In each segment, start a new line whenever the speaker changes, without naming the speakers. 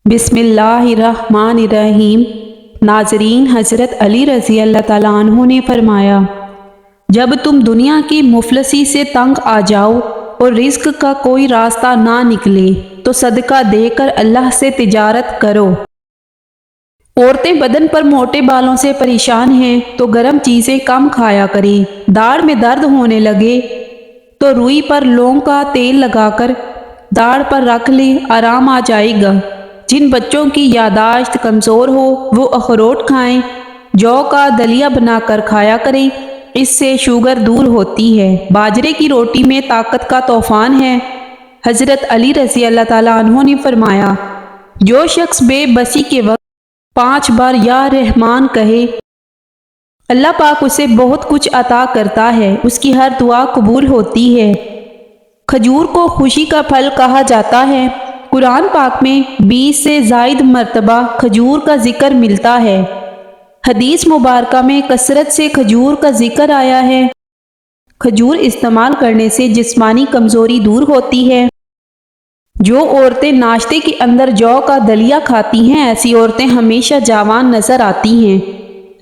بسم اللہ الرحمن الرحیم۔ ناظرین، حضرت علی رضی اللہ تعالیٰ عنہ نے فرمایا، جب تم دنیا کی مفلسی سے تنگ آ جاؤ اور رزق کا کوئی راستہ نہ نکلے تو صدقہ دے کر اللہ سے تجارت کرو۔ عورتیں بدن پر موٹے بالوں سے پریشان ہیں تو گرم چیزیں کم کھایا کریں۔ داڑھ میں درد ہونے لگے تو روئی پر لونگ کا تیل لگا کر داڑھ پر رکھ لیں، آرام آ جائے گا۔ جن بچوں کی یادداشت کمزور ہو وہ اخروٹ کھائیں، جو کا دلیا بنا کر کھایا کریں، اس سے شوگر دور ہوتی ہے۔ باجرے کی روٹی میں طاقت کا طوفان ہے۔ حضرت علی رضی اللہ تعالیٰ عنہ نے فرمایا، جو شخص بے بسی کے وقت 5 بار یا رحمان کہے، اللہ پاک اسے بہت کچھ عطا کرتا ہے، اس کی ہر دعا قبول ہوتی ہے۔ کھجور کو خوشی کا پھل کہا جاتا ہے۔ قرآن پاک میں 20 سے زائد مرتبہ کھجور کا ذکر ملتا ہے۔ حدیث مبارکہ میں کثرت سے کھجور کا ذکر آیا ہے۔ کھجور استعمال کرنے سے جسمانی کمزوری دور ہوتی ہے۔ جو عورتیں ناشتے کے اندر جو کا دلیا کھاتی ہیں، ایسی عورتیں ہمیشہ جوان نظر آتی ہیں۔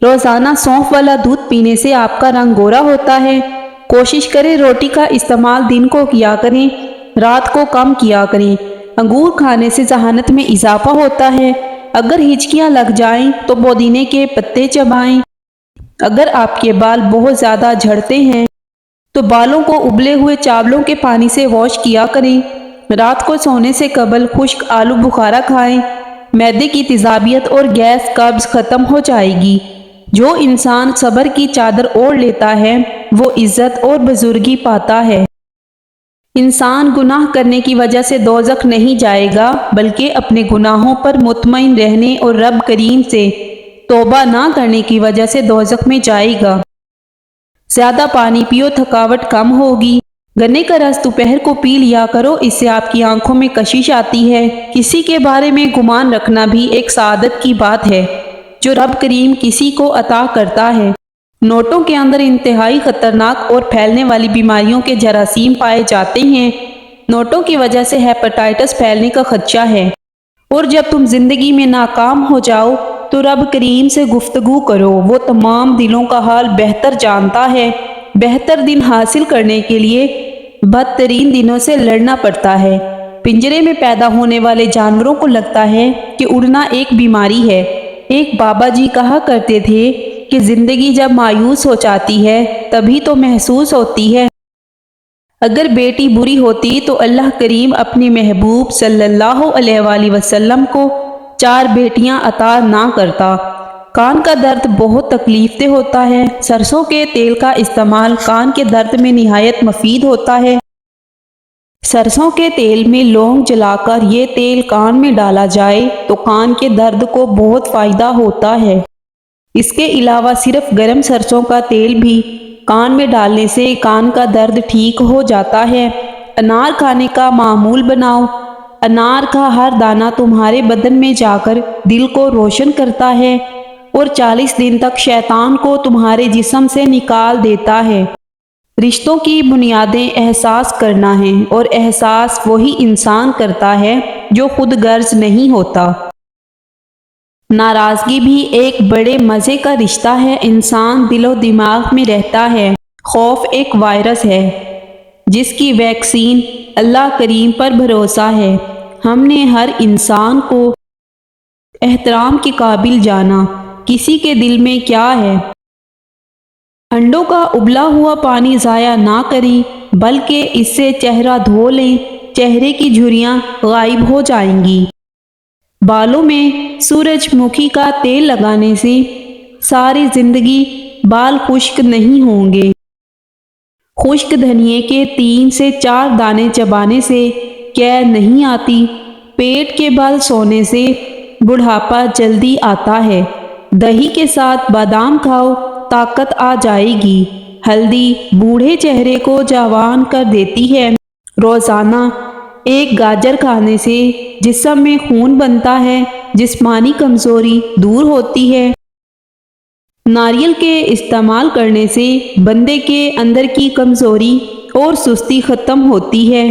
روزانہ سونف والا دودھ پینے سے آپ کا رنگ گورا ہوتا ہے۔ کوشش کریں روٹی کا استعمال دن کو کیا کریں، رات کو کم کیا کریں۔ انگور کھانے سے ذہانت میں اضافہ ہوتا ہے۔ اگر ہچکیاں لگ جائیں تو پودینے کے پتے چبائیں۔ اگر آپ کے بال بہت زیادہ جھڑتے ہیں تو بالوں کو ابلے ہوئے چاولوں کے پانی سے واش کیا کریں۔ رات کو سونے سے قبل خشک آلو بخارا کھائیں۔ معدے کی تیزابیت اور گیس قبض ختم ہو جائے گی۔ جو انسان صبر کی چادر اوڑھ لیتا ہے وہ عزت اور بزرگی پاتا ہے۔ انسان گناہ کرنے کی وجہ سے دوزخ نہیں جائے گا، بلکہ اپنے گناہوں پر مطمئن رہنے اور رب کریم سے توبہ نہ کرنے کی وجہ سے دوزخ میں جائے گا۔ زیادہ پانی پیو، تھکاوٹ کم ہوگی۔ گنے کا رس دوپہر کو پی لیا کرو، اس سے آپ کی آنکھوں میں کشش آتی ہے۔ کسی کے بارے میں گمان رکھنا بھی ایک سعادت کی بات ہے جو رب کریم کسی کو عطا کرتا ہے۔ نوٹوں کے اندر انتہائی خطرناک اور پھیلنے والی بیماریوں کے جراثیم پائے جاتے ہیں۔ نوٹوں کی وجہ سے ہیپاٹائٹس پھیلنے کا خدشہ ہے۔ اور جب تم زندگی میں ناکام ہو جاؤ تو رب کریم سے گفتگو کرو، وہ تمام دلوں کا حال بہتر جانتا ہے۔ بہتر دن حاصل کرنے کے لیے بدترین دنوں سے لڑنا پڑتا ہے۔ پنجرے میں پیدا ہونے والے جانوروں کو لگتا ہے کہ اڑنا ایک بیماری ہے۔ ایک بابا جی کہا کرتے تھے کہ زندگی جب مایوس ہو جاتی ہے تبھی تو محسوس ہوتی ہے۔ اگر بیٹی بری ہوتی تو اللہ کریم اپنی محبوب صلی اللہ علیہ وآلہ وسلم کو 4 بیٹیاں عطا نہ کرتا۔ کان کا درد بہت تکلیف دہ ہوتا ہے۔ سرسوں کے تیل کا استعمال کان کے درد میں نہایت مفید ہوتا ہے۔ سرسوں کے تیل میں لونگ جلا کر یہ تیل کان میں ڈالا جائے تو کان کے درد کو بہت فائدہ ہوتا ہے۔ اس کے علاوہ صرف گرم سرسوں کا تیل بھی کان میں ڈالنے سے کان کا درد ٹھیک ہو جاتا ہے۔ انار کھانے کا معمول بناؤ۔ انار کا ہر دانہ تمہارے بدن میں جا کر دل کو روشن کرتا ہے اور 40 دن تک شیطان کو تمہارے جسم سے نکال دیتا ہے۔ رشتوں کی بنیادیں احساس کرنا ہے، اور احساس وہی انسان کرتا ہے جو خود غرض نہیں ہوتا۔ ناراضگی بھی ایک بڑے مزے کا رشتہ ہے۔ انسان دل و دماغ میں رہتا ہے۔ خوف ایک وائرس ہے جس کی ویکسین اللہ کریم پر بھروسہ ہے۔ ہم نے ہر انسان کو احترام کے قابل جانا۔ کسی کے دل میں کیا ہے؟ انڈوں کا ابلا ہوا پانی ضائع نہ کریں بلکہ اس سے چہرہ دھو لیں، چہرے کی جھریاں غائب ہو جائیں گی۔ بالوں میں سورج مکھی کا تیل لگانے سے ساری زندگی بال خشک نہیں ہوں گے۔ خشک دھنیے کے 3 سے 4 دانے چبانے سے قے نہیں آتی۔ پیٹ کے بل سونے سے بڑھاپا جلدی آتا ہے۔ دہی کے ساتھ بادام کھاؤ، طاقت آ جائے گی۔ ہلدی بوڑھے چہرے کو جوان کر دیتی ہے۔ روزانہ 1 گاجر کھانے سے جسم میں خون بنتا ہے، جسمانی کمزوری دور ہوتی ہے۔ ناریل کے استعمال کرنے سے بندے کے اندر کی کمزوری اور سستی ختم ہوتی ہے۔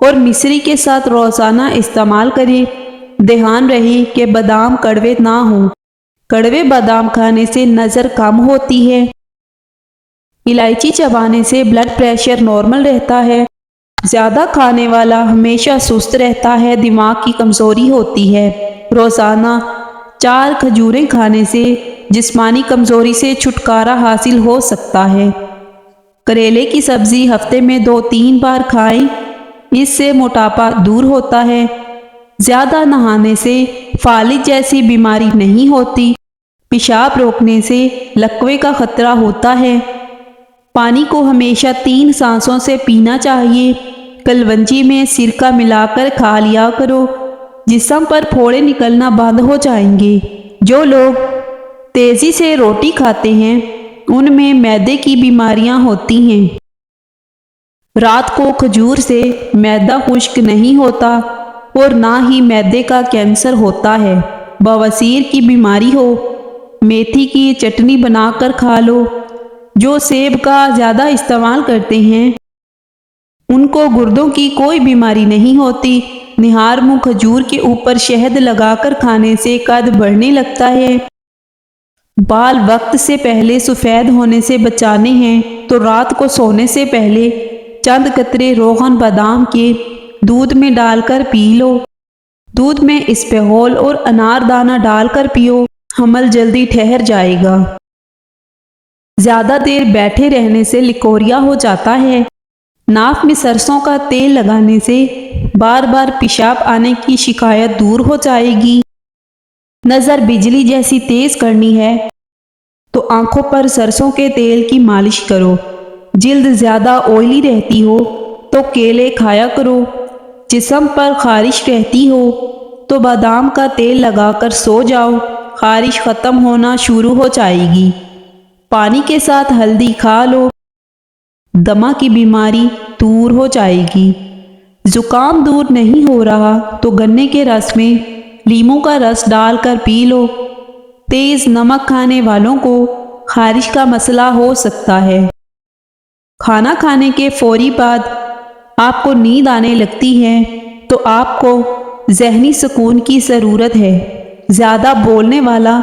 اور مصری کے ساتھ روزانہ استعمال کرے۔ دھیان رہے کہ بادام کڑوے نہ ہوں۔ کڑوے بادام کھانے سے نظر کم ہوتی ہے۔ الائچی چبانے سے بلڈ پریشر نارمل رہتا ہے۔ زیادہ کھانے والا ہمیشہ سست رہتا ہے، دماغ کی کمزوری ہوتی ہے۔ روزانہ 4 کھجوریں کھانے سے جسمانی کمزوری سے چھٹکارا حاصل ہو سکتا ہے۔ کریلے کی سبزی ہفتے میں 2-3 بار کھائیں، اس سے موٹاپا دور ہوتا ہے۔ زیادہ نہانے سے فالج جیسی بیماری نہیں ہوتی۔ پیشاب روکنے سے لکوے کا خطرہ ہوتا ہے۔ پانی کو ہمیشہ 3 سانسوں سے پینا چاہیے۔ کلونجی میں سرکہ ملا کر کھا لیا کرو، جسم پر پھوڑے نکلنا بند ہو جائیں گے۔ جو لوگ تیزی سے روٹی کھاتے ہیں ان میں معدے کی بیماریاں ہوتی ہیں۔ رات کو کھجور سے معدہ خشک نہیں ہوتا اور نہ ہی معدے کا کینسر ہوتا ہے۔ بواسیر کی بیماری ہو، میتھی کی چٹنی بنا کر کھا لو۔ جو سیب کا زیادہ استعمال کرتے ہیں ان کو گردوں کی کوئی بیماری نہیں ہوتی۔ نہار منہ کھجور کے اوپر شہد لگا کر کھانے سے قد بڑھنے لگتا ہے۔ بال وقت سے پہلے سفید ہونے سے بچانے ہیں تو رات کو سونے سے پہلے چند قطرے روغن بادام کے دودھ میں ڈال کر پی لو۔ دودھ میں اسپغول اور انار دانہ ڈال کر پیو، حمل جلدی ٹھہر جائے گا۔ زیادہ دیر بیٹھے رہنے سے لیکوریا ہو جاتا ہے۔ ناک میں سرسوں کا تیل لگانے سے بار بار پیشاب آنے کی شکایت دور ہو جائے گی۔ نظر بجلی جیسی تیز کرنی ہے تو آنکھوں پر سرسوں کے تیل کی مالش کرو۔ جلد زیادہ آئلی رہتی ہو تو کیلے کھایا کرو۔ جسم پر خارش رہتی ہو تو بادام کا تیل لگا کر سو جاؤ، خارش ختم ہونا شروع ہو جائے گی۔ پانی کے ساتھ ہلدی کھا لو، دمہ کی بیماری دور ہو جائے گی۔ زکام دور نہیں ہو رہا تو گنے کے رس میں لیموں کا رس ڈال کر پی لو۔ تیز نمک کھانے والوں کو خارش کا مسئلہ ہو سکتا ہے۔ کھانا کھانے کے فوری بعد آپ کو نیند آنے لگتی ہے تو آپ کو ذہنی سکون کی ضرورت ہے۔ زیادہ بولنے والا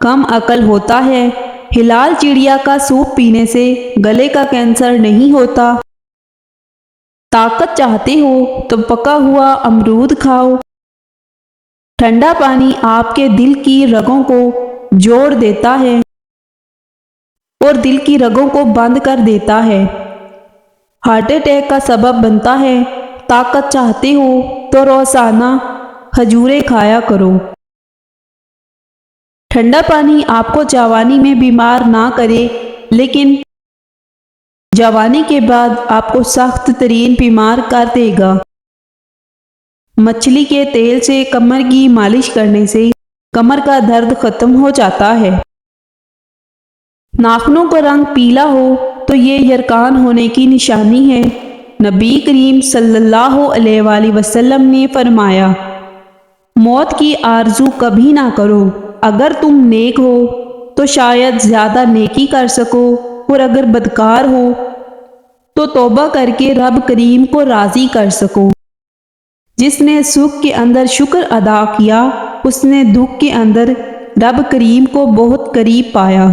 کم عقل ہوتا ہے۔ ہلال چڑیا کا سوپ پینے سے گلے کا کینسر نہیں ہوتا۔ طاقت چاہتے ہو تو پکا ہوا امرود کھاؤ۔ ٹھنڈا پانی آپ کے دل کی رگوں کو جوڑ دیتا ہے اور دل کی رگوں کو بند کر دیتا ہے۔ ہارٹ اٹیک کا سبب بنتا ہے۔ طاقت چاہتے ہو تو روزانہ کھجوریں کھایا کرو۔ ٹھنڈا پانی آپ کو جوانی میں بیمار نہ کرے، لیکن جوانی کے بعد آپ کو سخت ترین بیمار کر دے گا۔ مچھلی کے تیل سے کمر کی مالش کرنے سے کمر کا درد ختم ہو جاتا ہے۔ ناخنوں کا رنگ پیلا ہو تو یہ یرقان ہونے کی نشانی ہے۔ نبی کریم صلی اللہ علیہ وآلہ وسلم نے فرمایا، موت کی آرزو کبھی نہ کرو۔ اگر تم نیک ہو تو شاید زیادہ نیکی کر سکو، اور اگر بدکار ہو تو توبہ کر کے رب کریم کو راضی کر سکو۔ جس نے سکھ کے اندر شکر ادا کیا، اس نے دکھ کے اندر رب کریم کو بہت قریب پایا۔